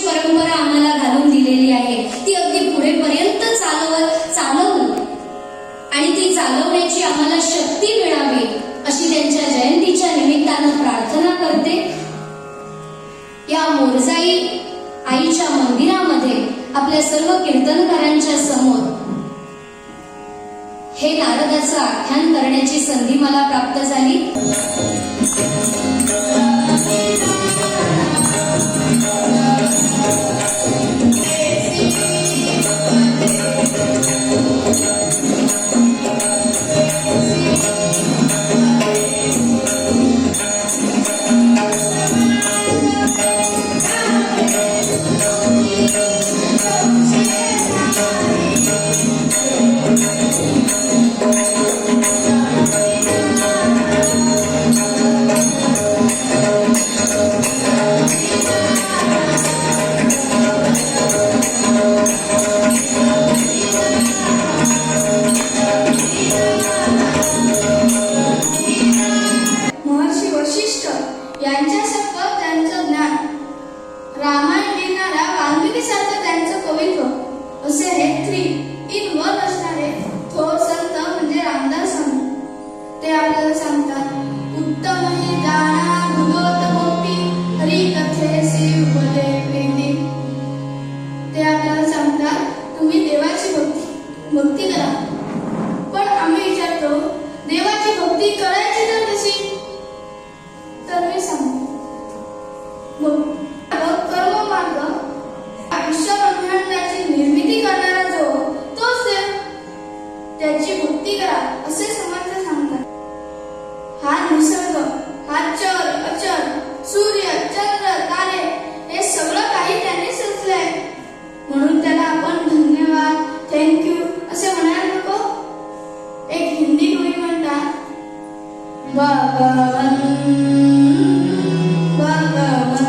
परंपरा आम्हाला घालून दिलेली आहे ती अगदी पुढेपर्यंत चालवू आणि ती चालवण्याची आम्हाला शक्ती मिळावी अशी त्यांच्या जयंतीच्या निमित्तानं प्रार्थना करते. या मोरजाई आईच्या मंदिरामध्ये आपल्या सर्व कीर्तनकारांच्या समोर हे नारदाचं आख्यान करण्याची संधी मला प्राप्त झाली. भक्ती करा. पण आम्ही विचारतो देवाची भक्ती करायची तर कशी? तर मी सांगतो कर्म मार्ग विश्व ब्रह्मांडाची निर्मिती करणारा जो तोच देव, त्याची भक्ती करा असे समर्थ सांगतात. हा निसर्ग, हा चर अचर, सूर्य चंद्र तारे हे सगळं काही त्यांनी सृजलंय. म्हणून त्याला आपण धन्यवाद थँक्यू असे म्हणायला नको. एक हिंदी कवी म्हणतात भगवन भगवन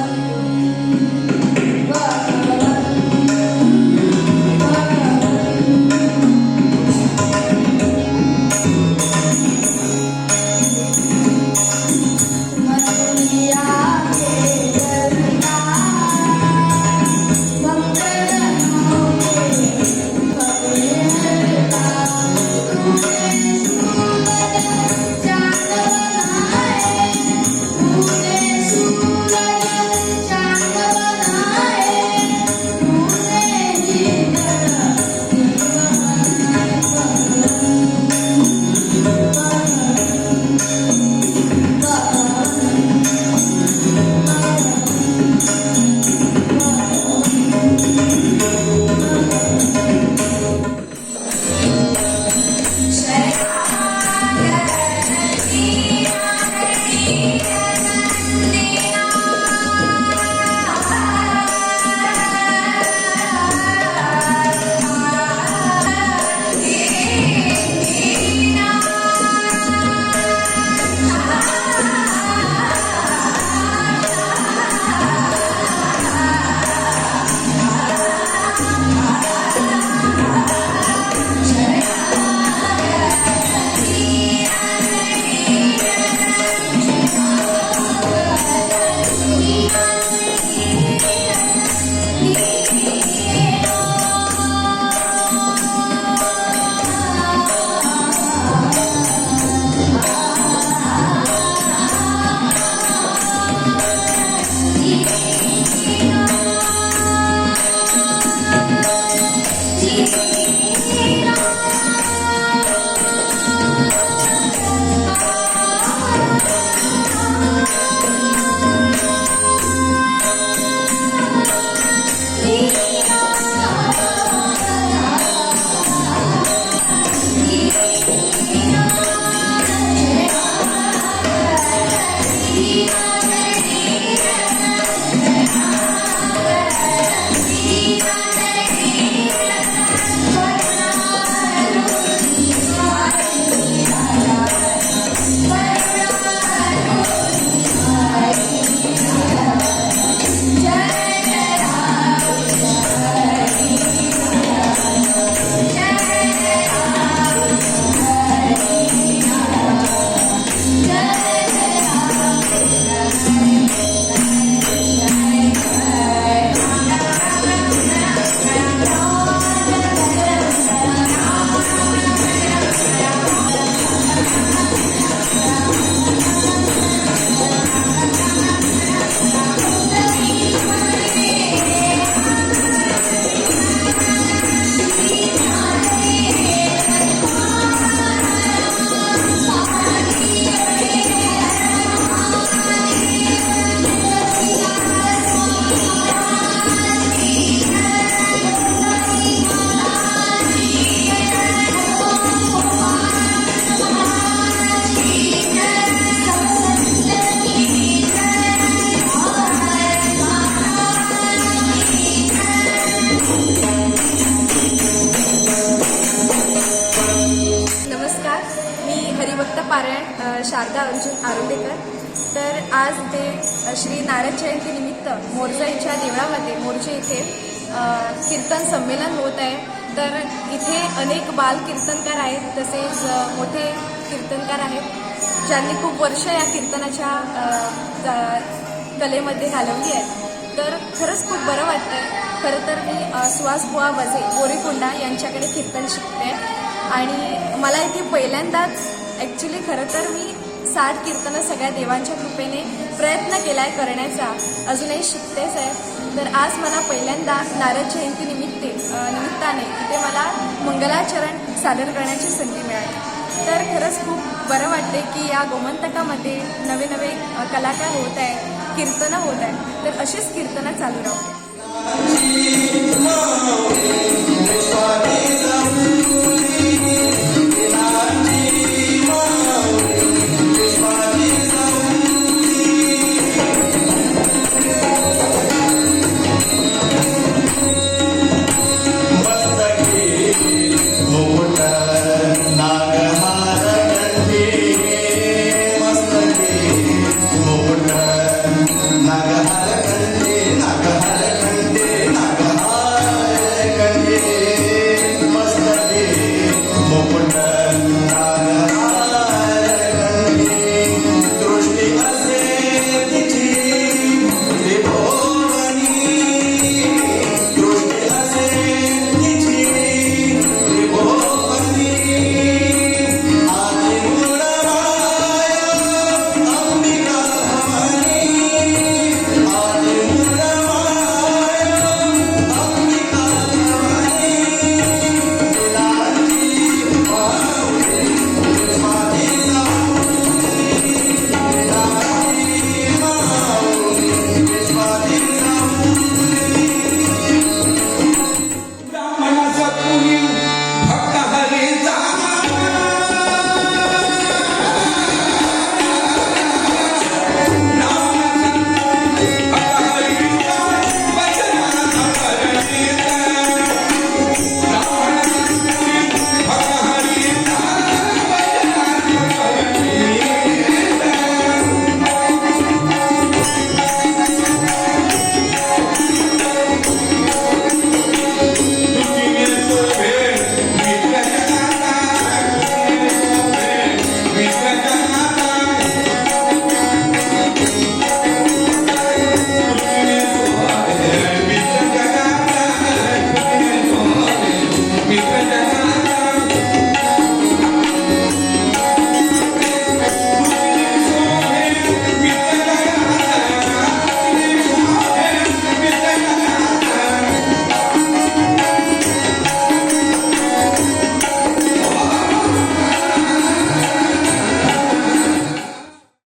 गोवेकर. तर आज ते श्री नारद जयंतीनिमित्त मोरजाईच्या देवळामध्ये मोर्जे इथे कीर्तन संमेलन होत आहे. तर इथे अनेक बाल कीर्तनकार आहेत, तसेच मोठे कीर्तनकार आहेत ज्यांनी खूप वर्ष या कीर्तनाच्या कलेमध्ये घालवली आहे. तर खरंच खूप बरं वाटतंय. खरं तर मी सुहास बुवा वजे बोरीकोंडा यांच्याकडे कीर्तन शिकते आणि मला इथे पहिल्यांदाच ॲक्च्युली खरं तर मी 60 कीर्तनं सगळ्या देवांच्या कृपेने प्रयत्न केला आहे करण्याचा, अजूनही शिकतेच आहे. तर आज मला पहिल्यांदा नारद जयंती निमित्ताने इथे मला मंगलाचरण सादर करण्याची संधी मिळाली. तर खरंच खूप बरं वाटते की या गोमंतकामध्ये नवे नवे कलाकार होत आहे, कीर्तनं होत आहे. तर अशीच कीर्तनं चालू राहू.